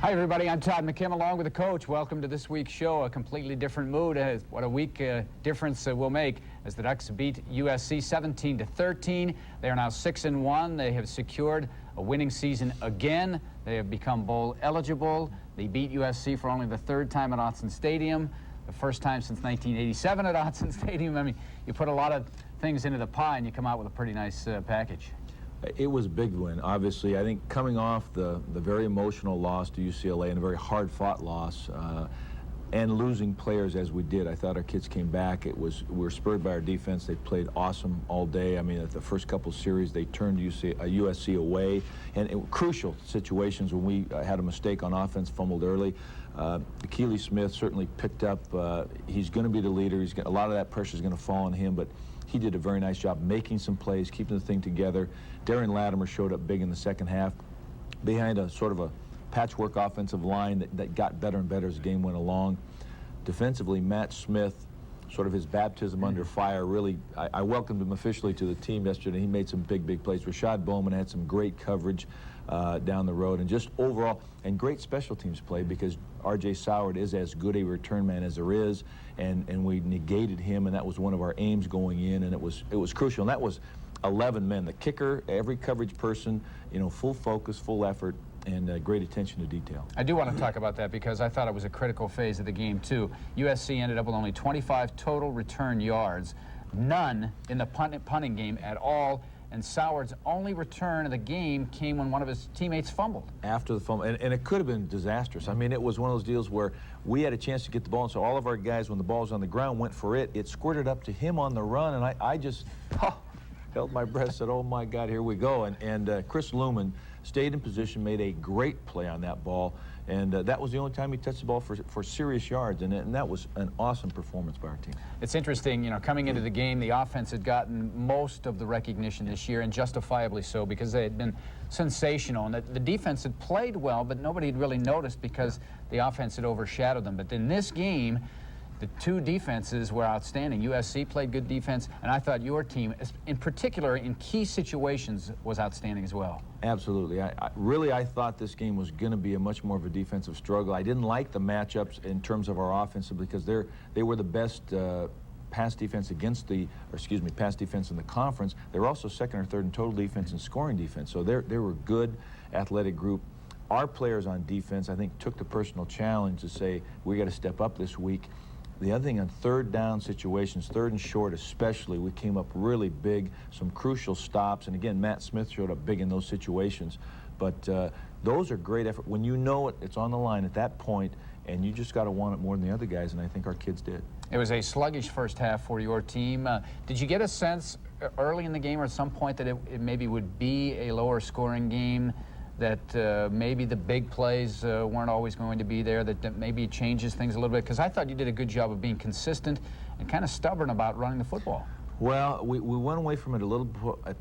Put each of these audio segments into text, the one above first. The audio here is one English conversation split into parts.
Hi, everybody. I'm Todd McKim, along with the coach. Welcome to this week's show. A completely different mood. What a week difference we'll make as the Ducks beat USC 17-13. They are now 6-1. They have secured a winning season again. They have become bowl eligible. They beat USC for only the third time at Autzen Stadium, the first time since 1987 at Autzen Stadium. I mean, you put a lot of things into the pie and you come out with a pretty nice package. It was a big win, obviously. I think coming off the very emotional loss to UCLA and a very hard-fought loss, and losing players as we did, I thought our kids came back. We were spurred by our defense. They played awesome all day. I mean, at the first couple series, they turned USC away, and crucial situations when we had a mistake on offense, fumbled early. Keely Smith certainly picked up. He's going to be the leader. A lot of that pressure is going to fall on him, but he did a very nice job making some plays, keeping the thing together. Darren Latimer showed up big in the second half behind a sort of a patchwork offensive line that got better and better as the game went along. Defensively, Matt Smith, sort of his baptism under fire, really, I welcomed him officially to the team yesterday. He made some big plays. Rashad Bowman had some great coverage down the road, and just overall, and great special teams play, because R.J. Soward is as good a return man as there is, and we negated him, and that was one of our aims going in, and it was crucial. And that was 11 men. The kicker, every coverage person, you know, full focus, full effort, and great attention to detail. I do want to talk about that because I thought it was a critical phase of the game, too. USC ended up with only 25 total return yards, none in the punting game at all, and Soward's only return of the game came when one of his teammates fumbled. After the fumble, and it could have been disastrous. I mean, it was one of those deals where we had a chance to get the ball, and so all of our guys, when the ball was on the ground, went for it. It squirted up to him on the run, and I just held my breath, said, oh my God, here we go. And Chris Lumen stayed in position, made a great play on that ball, and that was the only time he touched the ball for serious yards, and that was an awesome performance by our team. It's interesting, you know, coming into the game, the offense had gotten most of the recognition this year, and justifiably so, because they had been sensational, and the defense had played well, but nobody had really noticed because the offense had overshadowed them. But in this game, the two defenses were outstanding. USC played good defense, and I thought your team, in particular in key situations, was outstanding as well. Absolutely. I thought this game was going to be a much more of a defensive struggle. I didn't like the matchups in terms of our offensive, because they were the best pass defense pass defense in the conference. They were also second or third in total defense and scoring defense. So they were a good athletic group. Our players on defense, I think, took the personal challenge to say, we got to step up this week. The other thing, on third down situations, third and short especially, we came up really big, some crucial stops, and again, Matt Smith showed up big in those situations. But those are great effort. When you know it's on the line at that point, and you just got to want it more than the other guys, and I think our kids did. It was a sluggish first half for your team. Did you get a sense early in the game or at some point that it maybe would be a lower scoring game, that maybe the big plays weren't always going to be there, that maybe it changes things a little bit? Because I thought you did a good job of being consistent and kind of stubborn about running the football. Well, we went away from it a little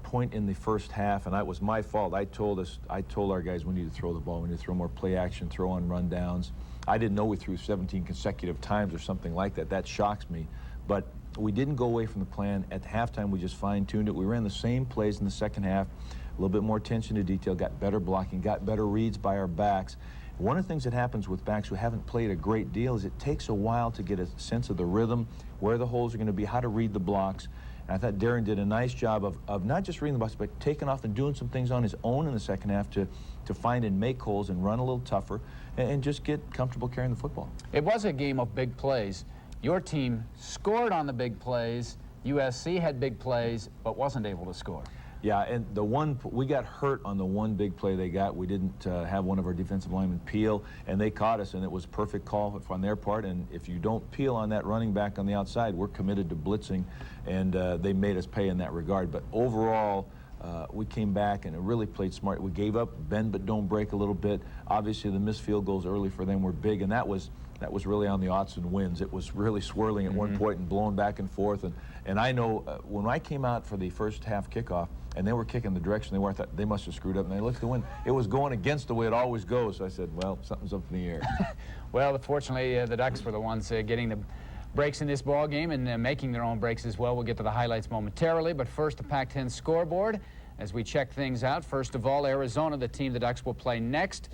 point in the first half, and that was my fault. I told our guys, we need to throw the ball, we need to throw more play action, throw on rundowns. I didn't know we threw 17 consecutive times or something like that. That shocks me. But we didn't go away from the plan. At halftime, we just fine-tuned it. We ran the same plays in the second half, a little bit more attention to detail, got better blocking, got better reads by our backs. One of the things that happens with backs who haven't played a great deal is it takes a while to get a sense of the rhythm, where the holes are going to be, how to read the blocks. And I thought Darren did a nice job of not just reading the blocks, but taking off and doing some things on his own in the second half to find and make holes and run a little tougher and just get comfortable carrying the football. It was a game of big plays. Your team scored on the big plays. USC had big plays, but wasn't able to score. Yeah, and we got hurt on the one big play they got. We didn't have one of our defensive linemen peel, and they caught us, and it was a perfect call on their part. And if you don't peel on that running back on the outside, we're committed to blitzing, and they made us pay in that regard. But overall, we came back and it really played smart. We gave up, bend but don't break a little bit. Obviously, the missed field goals early for them were big, and that was really on the Autzen wins. It was really swirling at one point and blowing back and forth. And I know when I came out for the first half kickoff and they were kicking the direction they were, I thought they must have screwed up. And I looked at the wind. It was going against the way it always goes. So I said, well, something's up in the air. Well, fortunately, the Ducks were the ones getting the breaks in this ball game and making their own breaks as well. We'll get to the highlights momentarily. But first, the Pac-10 scoreboard as we check things out. First of all, Arizona, the team the Ducks will play next,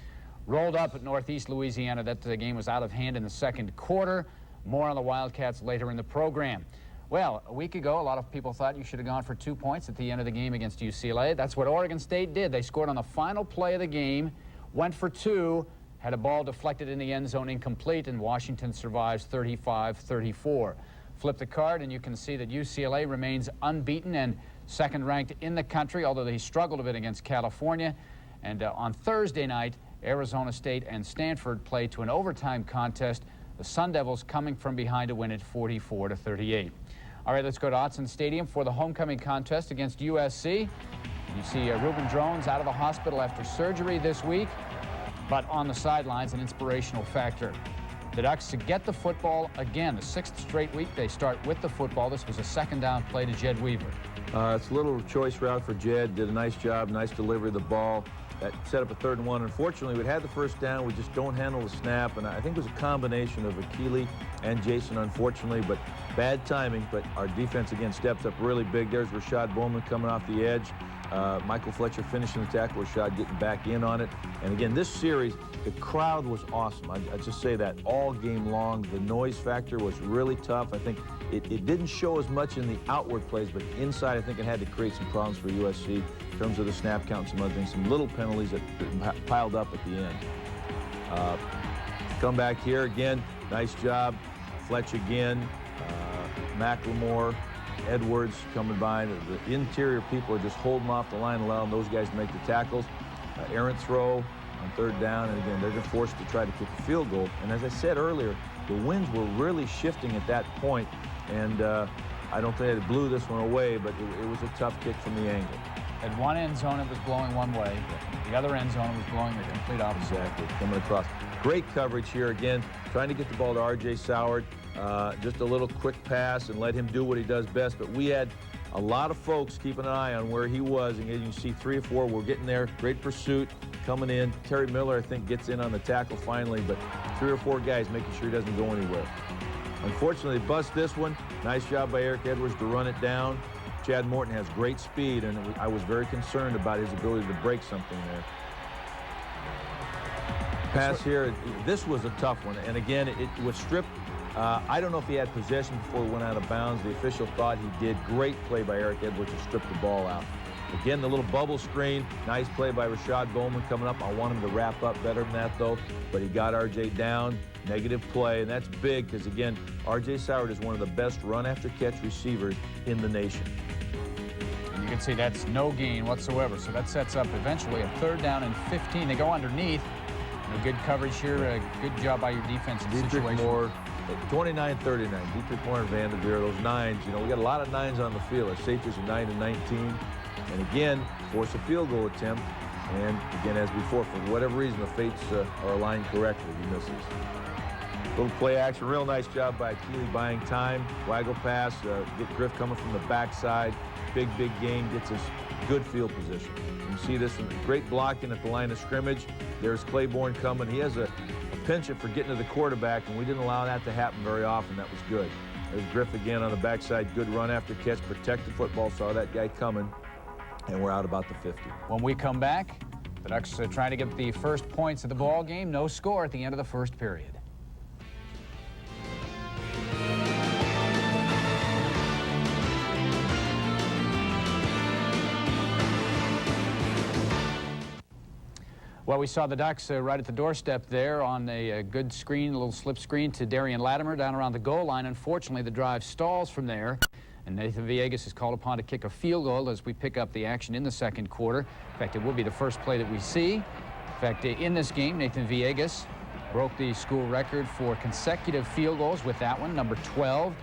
rolled up at Northeast Louisiana. That game was out of hand in the second quarter. More on the Wildcats later in the program. Well, a week ago, a lot of people thought you should have gone for 2 points at the end of the game against UCLA. That's what Oregon State did. They scored on the final play of the game, went for 2, had a ball deflected in the end zone incomplete, and Washington survives 35-34. Flip the card, and you can see that UCLA remains unbeaten and second-ranked in the country, although they struggled a bit against California. And on Thursday night, Arizona State and Stanford played to an overtime contest. The Sun Devils coming from behind to win it 44-38. All right, let's go to Autzen Stadium for the homecoming contest against USC. You see Reuben Drones out of the hospital after surgery this week, but on the sidelines, an inspirational factor. The Ducks to get the football again, the 6th straight week they start with the football. This was a second down play to Jed Weaver. It's a little choice route for Jed. Did a nice job, nice delivery of the ball. That set up a 3rd and 1. Unfortunately, we'd had the first down. We just don't handle the snap, and I think it was a combination of Akili and Jason, unfortunately, but bad timing. But our defense, again, steps up really big. There's Rashad Bowman coming off the edge. Michael Fletcher finishing the tackle, Rashad getting back in on it. And again, this series, the crowd was awesome. I just say that all game long. The noise factor was really tough. I think it didn't show as much in the outward plays, but inside I think it had to create some problems for USC in terms of the snap count and some other things, some little penalties that piled up at the end. Come back here again, nice job. Fletch again, McLemore, Edwards coming by. The interior people are just holding off the line, allowing those guys to make the tackles. Errant throw on 3rd down, and again, they're forced to try to kick a field goal. And as I said earlier, the winds were really shifting at that point, and I don't think it blew this one away, but it was a tough kick from the angle. At one end zone, it was blowing one way. The other end zone was blowing the complete opposite. Exactly, coming across. Great coverage here again, trying to get the ball to R.J. Soward. Just a little quick pass and let him do what he does best. But we had a lot of folks keeping an eye on where he was. And you see 3 or 4, we're getting there. Great pursuit coming in. Terry Miller, I think, gets in on the tackle finally. But 3 or 4 guys making sure he doesn't go anywhere. Unfortunately, they bust this one. Nice job by Eric Edwards to run it down. Chad Morton has great speed, and I was very concerned about his ability to break something there. Pass here, this was a tough one, and again, it was stripped. I don't know if he had possession before he went out of bounds. The official thought he did. Great play by Eric Edwards to strip the ball out. Again, the little bubble screen. Nice play by Rashad Bowman coming up. I want him to wrap up better than that, though, but he got R.J. down. Negative play, and that's big because, again, R.J. Soward is one of the best run-after-catch receivers in the nation. You can see that's no gain whatsoever, so that sets up eventually a 3rd down and 15. They go underneath. Good coverage here. Good job by your defensive situation. Moore, 29-39. Dietrich Moore and Vanderveer, those 9s. You know, we got a lot of 9s on the field. Our safeties are 9 and 19. And again, force a field goal attempt. And again, as before, for whatever reason, the fates are aligned correctly. He misses. Little play action. Real nice job by Keeley buying time. Waggle pass. Get Griff coming from the backside. Big gain. Gets us good field position. You see this one. Great blocking at the line of scrimmage. There's Claiborne coming. He has a penchant for getting to the quarterback, and we didn't allow that to happen very often. That was good. There's Griff again on the backside. Good run after catch. Protect the football. Saw that guy coming. And we're out about the 50. When we come back, the Ducks trying to get the first points of the ball game. No score at the end of the first period. Well, we saw the Ducks right at the doorstep there on a good screen, a little slip screen to Darian Latimer down around the goal line. Unfortunately, the drive stalls from there, and Nathan Villegas is called upon to kick a field goal as we pick up the action in the second quarter. In fact, it will be the first play that we see. In fact, in this game, Nathan Villegas broke the school record for consecutive field goals with that one, number 12,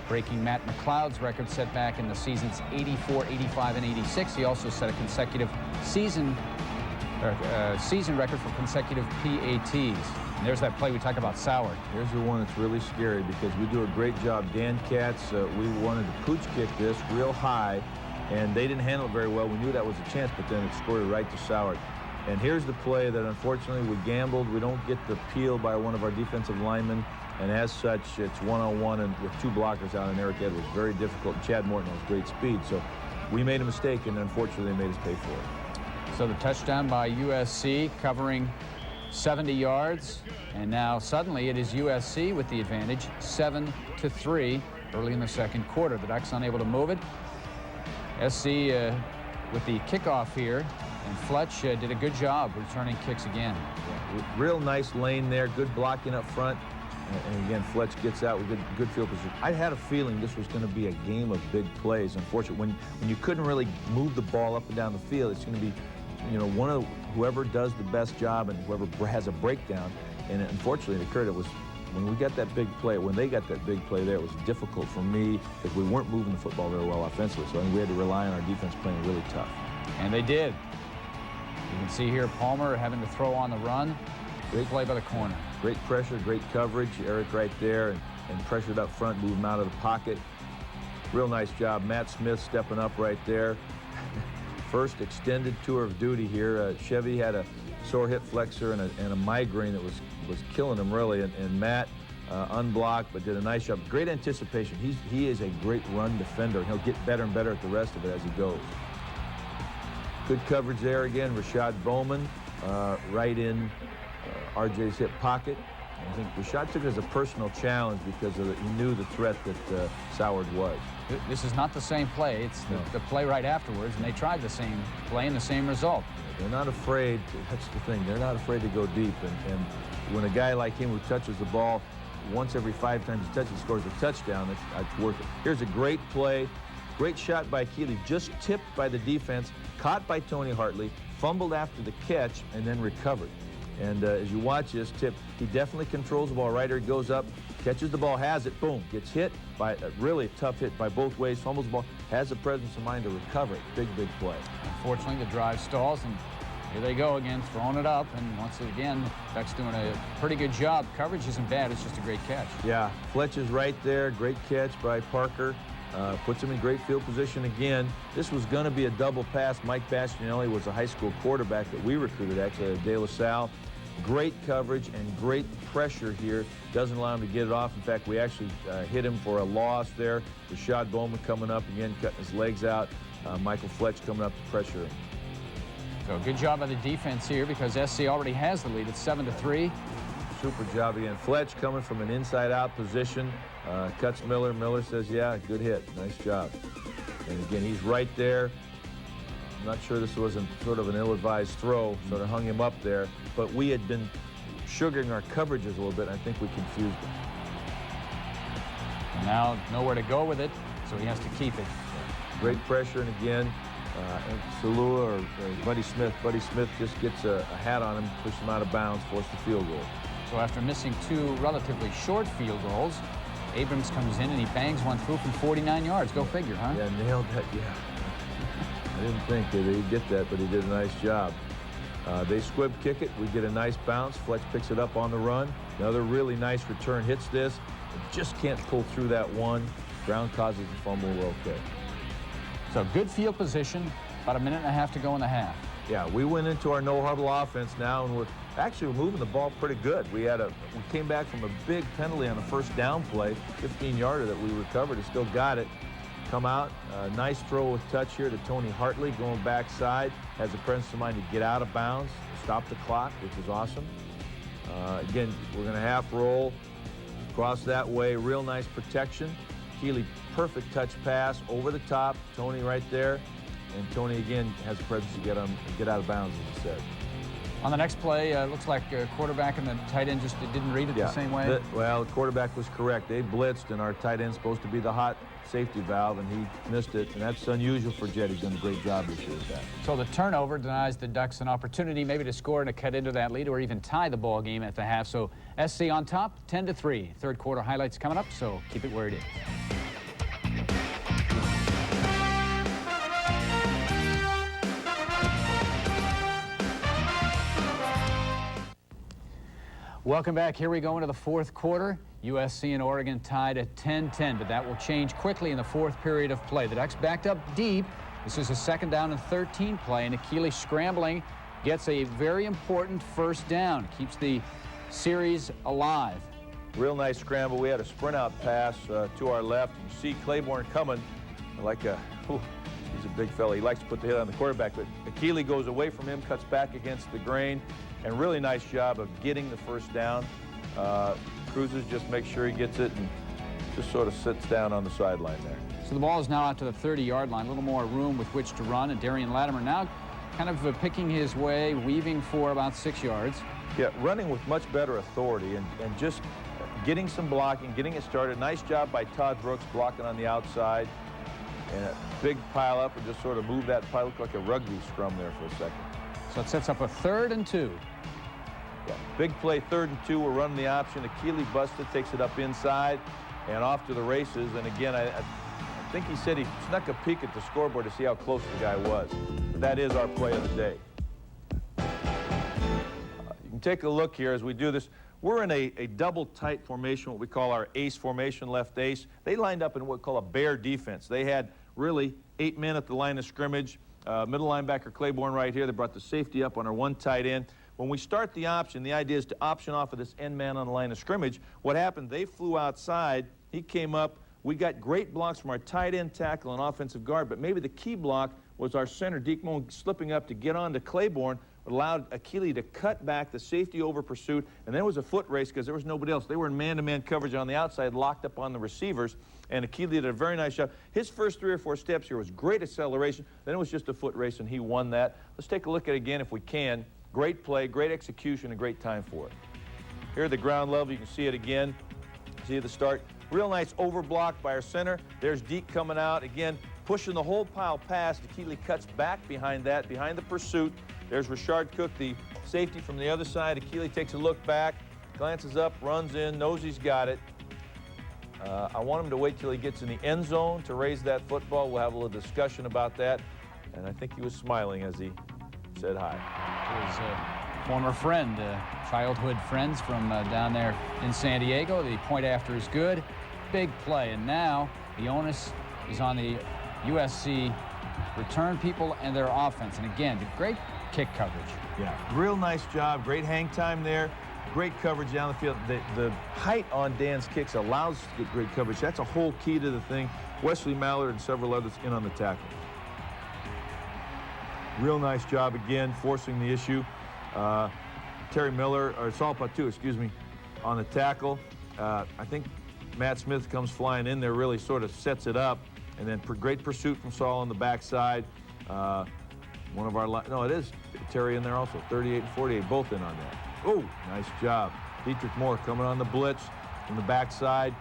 breaking Matt McLeod's record set back in the seasons 84, 85, and 86. He also set a consecutive season record for consecutive PATs. And there's that play we talked about, Soward. Here's the one that's really scary because we do a great job. Dan Katz, we wanted to pooch kick this real high, and they didn't handle it very well. We knew that was a chance, but then it scored right to Soward. And here's the play that unfortunately we gambled. We don't get the peel by one of our defensive linemen, and as such, it's one-on-one and with 2 blockers out, and Eric Edwards. Very difficult. Chad Morton has great speed, so we made a mistake, and unfortunately they made us pay for it. So the touchdown by USC covering 70 yards, and now suddenly it is USC with the advantage, 7-3 early in the second quarter. The Ducks unable to move it. SC with the kickoff here, and Fletch did a good job returning kicks again. Yeah, real nice lane there, good blocking up front. And again, Fletch gets out with good field position. I had a feeling this was going to be a game of big plays. Unfortunately, when you couldn't really move the ball up and down the field, it's going to be, you know, whoever does the best job and whoever has a breakdown. And unfortunately, it occurred. It was when we got that big play. When they got that big play there, it was difficult for me because we weren't moving the football very well offensively. So I think we had to rely on our defense playing really tough. And they did. You can see here Palmer having to throw on the run. Great play by the corner. Great pressure, great coverage. Eric right there and pressured up front, moved him out of the pocket. Real nice job. Matt Smith stepping up right there. First extended tour of duty here. Chevy had a sore hip flexor and a migraine that was killing him really. And Matt unblocked but did a nice job. Great anticipation. He is a great run defender. He'll get better and better at the rest of it as he goes. Good coverage there again. Rashad Bowman right in RJ's hip pocket. I think Rashad took it as a personal challenge because he knew the threat that Soward was. This is not the same play. It's the play right afterwards, and they tried the same play and the same result. They're not afraid. That's the thing. They're not afraid to go deep. And when a guy like him who touches the ball once every 5 times he touches, scores a touchdown, that's worth it. Here's a great play. Great shot by Keeley, just tipped by the defense, caught by Tony Hartley, fumbled after the catch, and then recovered. And as you watch this tip, he definitely controls the ball. Right here, goes up, catches the ball, has it, boom, gets hit by a really tough hit by both ways, fumbles the ball, has the presence of mind to recover it. Big, big play. Unfortunately, the drive stalls, and here they go again, throwing it up. And once again, Ducks doing a pretty good job. Coverage isn't bad, it's just a great catch. Yeah, Fletch is right there. Great catch by Parker. Puts him in great field position again. This was going to be a double pass. Mike Bastianelli was a high school quarterback that we recruited, actually, at De La Salle. Great coverage and great pressure here. Doesn't allow him to get it off. In fact, we actually hit him for a loss there. Rashad Bowman coming up again, cutting his legs out. Michael Fletch coming up to pressure him. So good job by the defense here because SC already has the lead. It's 7-3. Super job again. Fletch coming from an inside-out position. Cuts Miller. Miller says, yeah, good hit. Nice job. And again, he's right there. I'm not sure this was sort of an ill-advised throw, sort of hung him up there. But we had been sugaring our coverages a little bit, and I think we confused him. And now nowhere to go with it, so he has to keep it. Great pressure, and again, Salua or Buddy Smith. Buddy Smith just gets a hat on him, pushes him out of bounds, forced the field goal. So after missing 2 relatively short field goals, Abrams comes in and he bangs one through from 49 yards. Go figure, huh? Yeah, nailed that, yeah. I didn't think that he'd get that, but he did a nice job. They squib kick it. We get a nice bounce. Fletch picks it up on the run. Another really nice return hits this. It just can't pull through that one. Brown causes the fumble. We're okay. So good field position. About a minute and a half to go in the half. Yeah, we went into our no-huddle offense now, and we're moving the ball pretty good. We came back from a big penalty on a first down play, 15-yarder that we recovered and still got it. Come out, nice throw with touch here to Tony Hartley, going backside, has the presence of mind to get out of bounds, stop the clock, which is awesome. Again, we're going to half roll, cross that way, real nice protection. Keeley, perfect touch pass over the top, Tony right there, and Tony again has the presence to get out of bounds, as I said. On the next play, looks like quarterback and the tight end just didn't read it the same way. Well, the quarterback was correct. They blitzed, and our tight end's supposed to be the hot safety valve, and he missed it, and that's unusual for Jed. He's done a great job this year with that. So the turnover denies the Ducks an opportunity maybe to score and to cut into that lead or even tie the ball game at the half. So SC on top, 10-3. Third quarter highlights coming up, so keep it where it is. Welcome back. Here we go into the fourth quarter. USC and Oregon tied at 10-10, but that will change quickly in the fourth period of play. The Ducks backed up deep. This is a 2nd down and 13 play, and Keeley scrambling gets a very important first down. Keeps the series alive. Real nice scramble. We had a sprint out pass to our left. You see Claiborne coming like he's a big fella. He likes to put the hit on the quarterback, but Keeley goes away from him, cuts back against the grain, and really nice job of getting the first down. Cruises, just make sure he gets it and just sort of sits down on the sideline there. So the ball is now out to the 30-yard line, a little more room with which to run, and Darian Latimer now kind of picking his way, weaving for about 6 yards. Yeah, running with much better authority and just getting some blocking, getting it started. Nice job by Todd Brooks blocking on the outside. And a big pile up and just sort of move that pile. Looked like a rugby scrum there for a second. So it sets up a 3rd and 2. Yeah, big play, 3rd and 2. We're running the option. Akili busted, takes it up inside and off to the races. And again, I think he said he snuck a peek at the scoreboard to see how close the guy was. But that is our play of the day. You can take a look here as we do this. We're in a double tight formation, what we call our ace formation, left ace. They lined up in what we call a bear defense. They had really 8 men at the line of scrimmage. Middle linebacker Claiborne right here. They brought the safety up on our 1 tight end. When we start the option, the idea is to option off of this end man on the line of scrimmage. What happened, they flew outside. He came up. We got great blocks from our tight end, tackle, and offensive guard, but maybe the key block was our center, Deke Moen, slipping up to get on to Claiborne, allowed Akili to cut back the safety over pursuit, and then it was a foot race because there was nobody else. They were in man-to-man coverage on the outside, locked up on the receivers, and Akili did a very nice job. His first 3 or 4 steps here was great acceleration. Then it was just a foot race, and he won that. Let's take a look at it again if we can. Great play, great execution, and great time for it. Here at the ground level, you can see it again. See at the start. Real nice overblock by our center. There's Deke coming out. Again, pushing the whole pile past. Akili cuts back behind that, behind the pursuit. There's Rashard Cook, the safety from the other side. Akili takes a look back, glances up, runs in, knows he's got it. I want him to wait till he gets in the end zone to raise that football. We'll have a little discussion about that. And I think he was smiling as he said hi. His former friend, childhood friends from down there in San Diego. The point after is good. Big play. And now the onus is on the USC return people and their offense. And again, great kick coverage. Yeah, real nice job. Great hang time there. Great coverage down the field. The height on Dan's kicks allows us to get great coverage. That's a whole key to the thing. Wesley Mallard and several others in on the tackle. Real nice job again, forcing the issue. Terry Miller, or Saul Patu, excuse me, on the tackle. I think Matt Smith comes flying in there, really sort of sets it up. And then great pursuit from Saul on the backside. One of our, no, it is Terry in there also. 38 and 48, both in on that. Oh, nice job. Dietrich Moore coming on the blitz from the backside.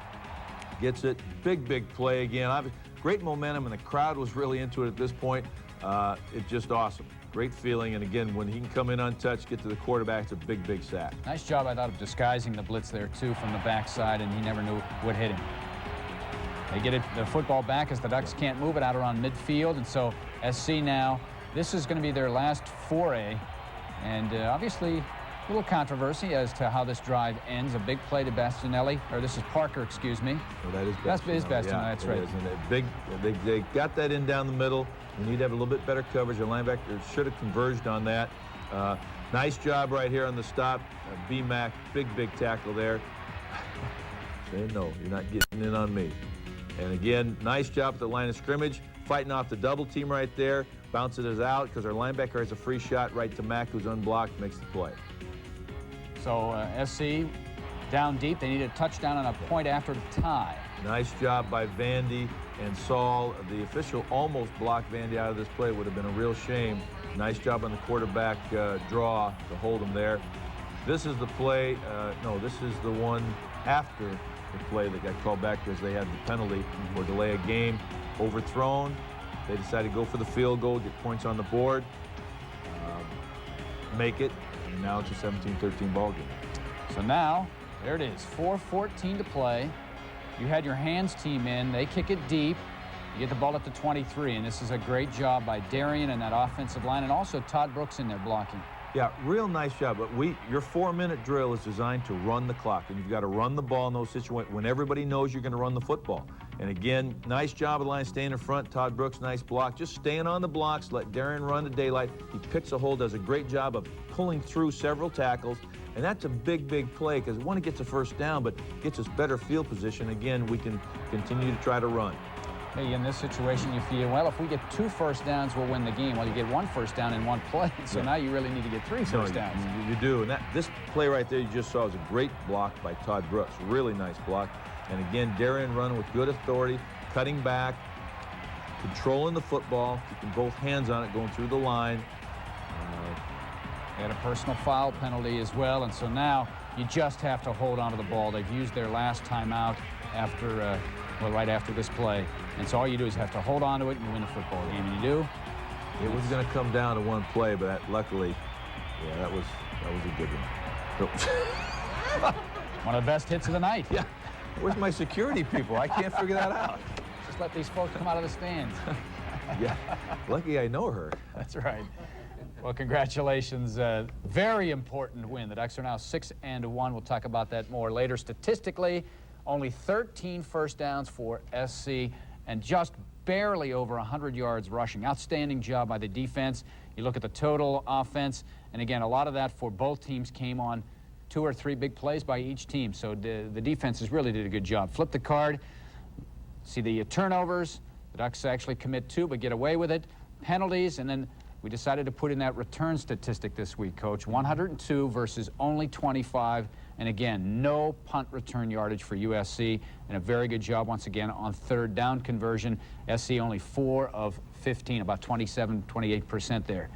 Gets it. Big play again. Great momentum, and the crowd was really into it at this point. It's just awesome. Great feeling, and again, when he can come in untouched, get to the quarterback, it's a big sack. Nice job, I thought, of disguising the blitz there, too, from the backside, and he never knew what hit him. They get the football back as the Ducks can't move it out around midfield, and so SC now, this is going to be their last foray, and obviously a little controversy as to how this drive ends. A big play to Bastianelli, or this is Parker, excuse me. Well, that is Bastianelli. Bastianelli, yeah, that's right. Is. And they got that in down the middle. We need to have a little bit better coverage. The linebacker should have converged on that. Nice job right here on the stop. B-Mac, big tackle there. Say no, you're not getting in on me. And again, nice job at the line of scrimmage, fighting off the double team right there. Bounces it out because our linebacker has a free shot right to Mack, who's unblocked, makes the play. So SC down deep. They need a touchdown and a point after the tie. Nice job by Vandy and Saul. The official almost blocked Vandy out of this play. It would have been a real shame. Nice job on the quarterback draw to hold him there. This is the play. No, this is the one after the play that got called back because they had the penalty for delay a game. Overthrown. They decided to go for the field goal, get points on the board, make it, and now it's a 17-13 ball game. So now, there it is, 4:14 to play. You had your hands team in. They kick it deep. You get the ball up to 23, and this is a great job by Darian and that offensive line, and also Todd Brooks in there blocking. Yeah, real nice job. But your 4-minute drill is designed to run the clock, and you've got to run the ball in those situations when everybody knows you're going to run the football. And again, nice job of the line staying in front. Todd Brooks, nice block. Just staying on the blocks, let Darian run to daylight. He picks a hole, does a great job of pulling through several tackles. And that's a big play because one, it gets a first down, but gets us better field position. Again, we can continue to try to run. Hey, in this situation, you feel, well, if we get 2 first downs, we'll win the game. Well, you get 1 first down in 1 play, so now you really need to get 3 first downs. You do, and this play right there you just saw was a great block by Todd Brooks. Really nice block. And again, Darian running with good authority, cutting back, controlling the football, keeping both hands on it, going through the line. They had a personal foul penalty as well, and so now you just have to hold on to the ball. They've used their last timeout after, well, right after this play. And so all you do is have to hold on to it and you win the football game, and you do. It was going to come down to 1 play, but luckily, yeah, that was a good one. One of the best hits of the night. Yeah. Where's my security people? I can't figure that out. Just let these folks come out of the stands. Yeah. Lucky I know her. That's right. Well, congratulations. Very important win. The Ducks are now 6-1. We'll talk about that more later. Statistically, only 13 first downs for SC and just barely over 100 yards rushing. Outstanding job by the defense. You look at the total offense, and again, a lot of that for both teams came on 2 or 3 big plays by each team. So the defenses really did a good job. Flip the card. See the turnovers. The Ducks actually commit 2 but get away with it. Penalties, and then we decided to put in that return statistic this week, Coach. 102 versus only 25. And again, no punt return yardage for USC. And a very good job once again on 3rd down conversion. SC only 4 of 15, about 27, 28% there.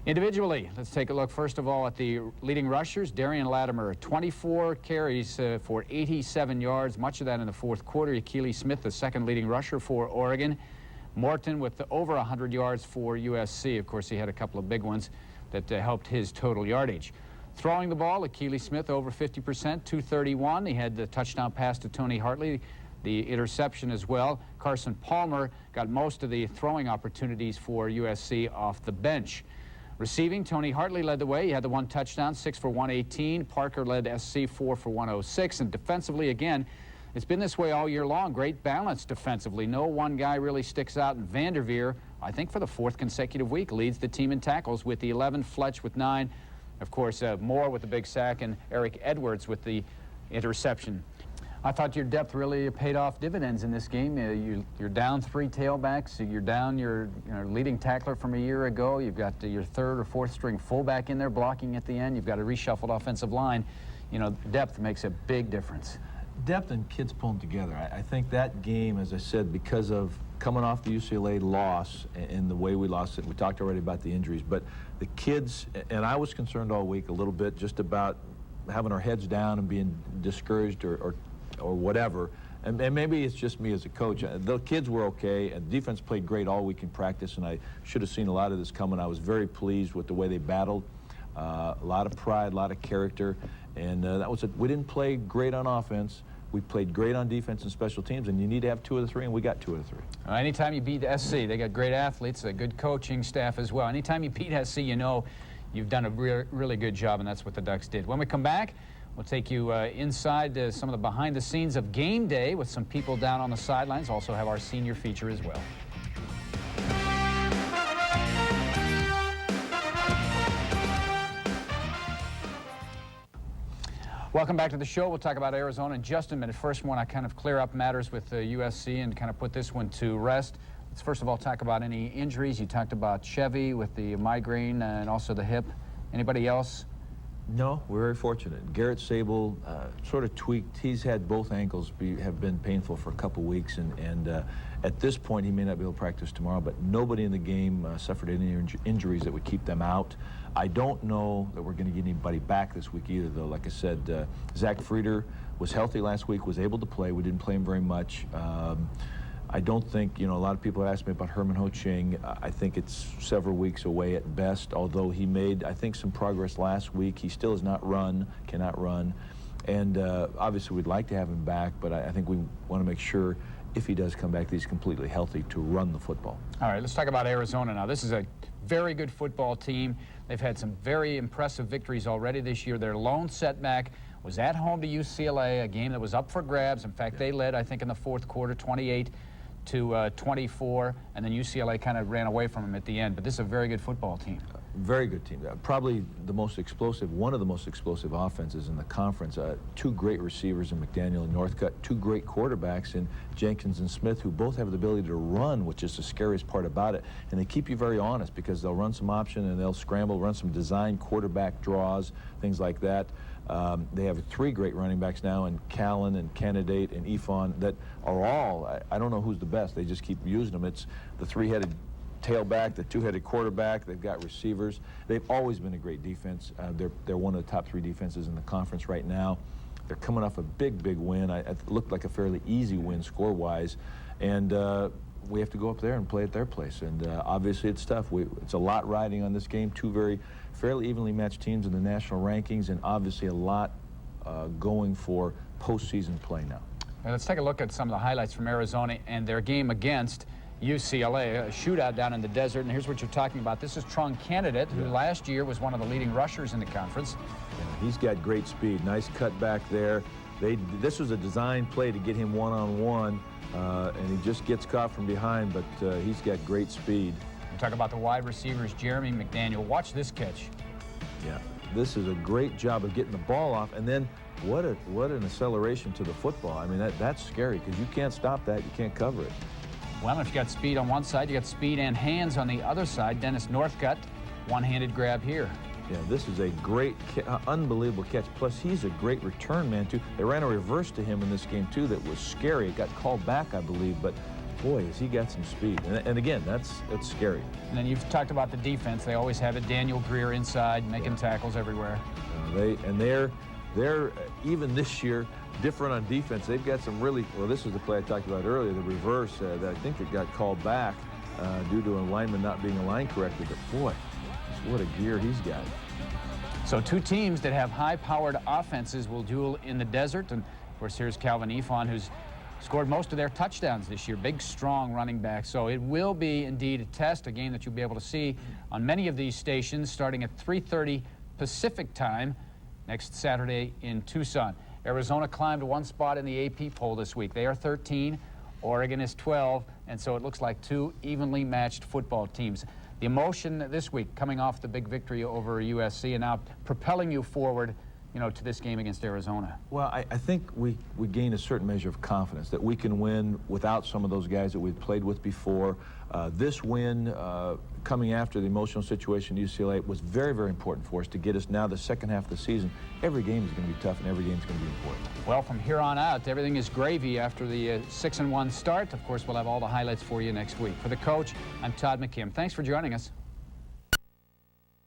Individually, let's take a look first of all at the leading rushers. Darian Latimer, 24 carries for 87 yards, much of that in the 4th quarter. Akili Smith, the 2nd leading rusher for Oregon. Morton with over 100 yards for USC. Of course, he had a couple of big ones that helped his total yardage. Throwing the ball, Akili Smith over 50%, 231. He had the touchdown pass to Tony Hartley, the interception as well. Carson Palmer got most of the throwing opportunities for USC off the bench. Receiving, Tony Hartley led the way. He had the 1 touchdown, 6 for 118. Parker led SC 4 for 106. And defensively, again, it's been this way all year long. Great balance defensively. No one guy really sticks out. And Vanderveer, I think for the 4th consecutive week, leads the team in tackles with the 11. Fletch with 9. Of course, Moore with the big sack, and Eric Edwards with the interception. I thought your depth really paid off dividends in this game. You're down 3 tailbacks. You're down your leading tackler from a year ago. You've got your 3rd or 4th string fullback in there blocking at the end. You've got a reshuffled offensive line. Depth makes a big difference. Depth and kids pulling together. I think that game, as I said, because of coming off the UCLA loss and the way we lost it, we talked already about the injuries, but the kids, and I was concerned all week a little bit just about having our heads down and being discouraged or whatever. And maybe it's just me as a coach. The kids were okay, and defense played great all week in practice, and I should have seen a lot of this coming. I was very pleased with the way they battled. A lot of pride, a lot of character, and that was it. We didn't play great on offense. We played great on defense and special teams, and you need to have 2 of the 3, and we got 2 of the 3. Anytime you beat SC, they got great athletes, a good coaching staff as well. Anytime you beat SC, you know you've done a really good job, and that's what the Ducks did. When we come back, we'll take you inside some of the behind the scenes of game day with some people down on the sidelines. Also have our senior feature as well. Welcome back to the show. We'll talk about Arizona in just a minute. First, want to kind of clear up matters with USC and kind of put this one to rest. Let's first of all talk about any injuries. You talked about Chevy with the migraine and also the hip. Anybody else? No, we're very fortunate. Garrett Sable sort of tweaked. He's had both ankles have been painful for a couple weeks, and at this point he may not be able to practice tomorrow, but nobody in the game suffered any injuries that would keep them out. I don't know that we're going to get anybody back this week either, though. Like I said, Zach Frieder was healthy last week, was able to play. We didn't play him very much. I don't think, a lot of people have asked me about Herman Ho-Ching. I think it's several weeks away at best, although he made, I think, some progress last week. He still has not run, cannot run. And obviously we'd like to have him back, but I think we want to make sure if he does come back that he's completely healthy to run the football. All right, let's talk about Arizona now. This is a very good football team. They've had some very impressive victories already this year. Their lone setback was at home to UCLA, a game that was up for grabs. In fact, they led, I think, in the 4th quarter, 28-24, and then UCLA kind of ran away from them at the end. But this is a very good football team. Very good team. Probably the most explosive, one of the most explosive offenses in the conference. Two great receivers in McDaniel and Northcutt, two great quarterbacks in Jenkins and Smith, who both have the ability to run, which is the scariest part about it. And they keep you very honest because they'll run some option and they'll scramble, run some design quarterback draws, things like that. They have three great running backs now, in Callan and Candidate and Ifon, that are all, I don't know who's the best. They just keep using them. It's the three-headed tailback, the two-headed quarterback. They've got receivers. They've always been a great defense. They're one of the top three defenses in the conference right now. They're coming off a big win. It looked like a fairly easy win score-wise, and we have to go up there and play at their place. And obviously it's tough. It's a lot riding on this game. Two fairly evenly matched teams in the national rankings, and obviously a lot going for postseason play now. Now let's take a look at some of the highlights from Arizona and their game against UCLA, a shootout down in the desert. And here's what you're talking about. This is Trong Candidate, who last year was one of the leading rushers in the conference. Yeah, he's got great speed. Nice cut back there. This was a design play to get him one-on-one, and he just gets caught from behind, but he's got great speed. We talk about the wide receivers, Jeremy McDaniel. Watch this catch. Yeah, this is a great job of getting the ball off, and then what an acceleration to the football. I mean, that's scary because you can't stop that. You can't cover it. Well, if you got speed on one side, you got speed and hands on the other side. Dennis Northcutt, one-handed grab here. Yeah, this is a great, unbelievable catch. Plus, he's a great return man, too. They ran a reverse to him in this game, too, that was scary. It got called back, I believe, but boy, has he got some speed. And again, that's scary. And then you've talked about the defense. They always have it. Daniel Greer inside, making tackles everywhere. They're even this year different on defense. They've got some really, well, this is the play I talked about earlier, the reverse that I think it got called back due to a lineman not being aligned correctly. But boy, what a gear he's got. So two teams that have high-powered offenses will duel in the desert. And of course, here's Calvin Ifon, who's scored most of their touchdowns this year. Big, strong running back. So it will be indeed a test, a game that you'll be able to see on many of these stations starting at 3:30 Pacific time next Saturday in Tucson. Arizona climbed one spot in the AP poll this week. They are 13, Oregon is 12, and so it looks like two evenly matched football teams. The emotion this week coming off the big victory over USC and now propelling you forward, to this game against Arizona. Well, I think we gain a certain measure of confidence that we can win without some of those guys that we've played with before. This win, coming after the emotional situation at UCLA, was very, very important for us to get us now the second half of the season. Every game is going to be tough and every game is going to be important. Well, from here on out, everything is gravy after the 6-1 start. Of course, we'll have all the highlights for you next week. For the coach, I'm Todd McKim. Thanks for joining us.